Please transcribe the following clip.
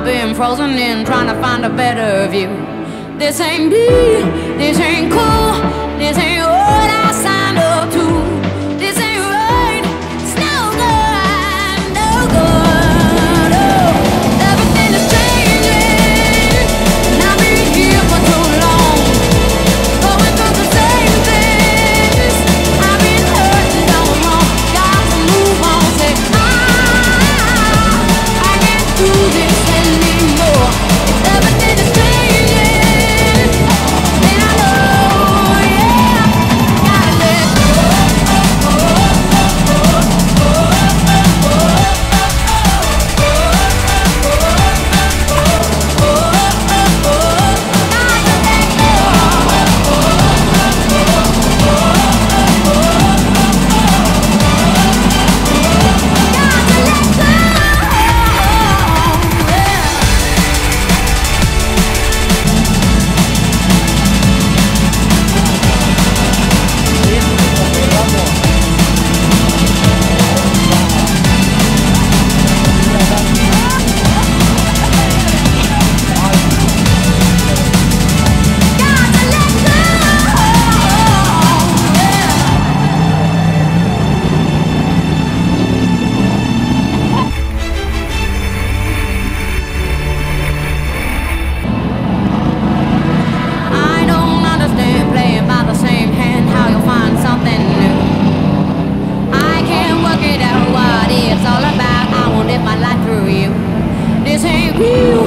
I've been frozen in, trying to find a better view. This ain't me, this ain't cool, this ain't what I signed up to. This ain't right, it's no good, no good. Oh, everything is changing, and I've been here for too long, going through the same things. I've been hurt and done wrong, got to move on. Say I can't do this anymore. Everything is changing, and I know, yeah, gotta let go. I don't understand playing by the same hand, how you'll find something new. I can't work it out what it's all about. I won't live my life through you. This ain't real.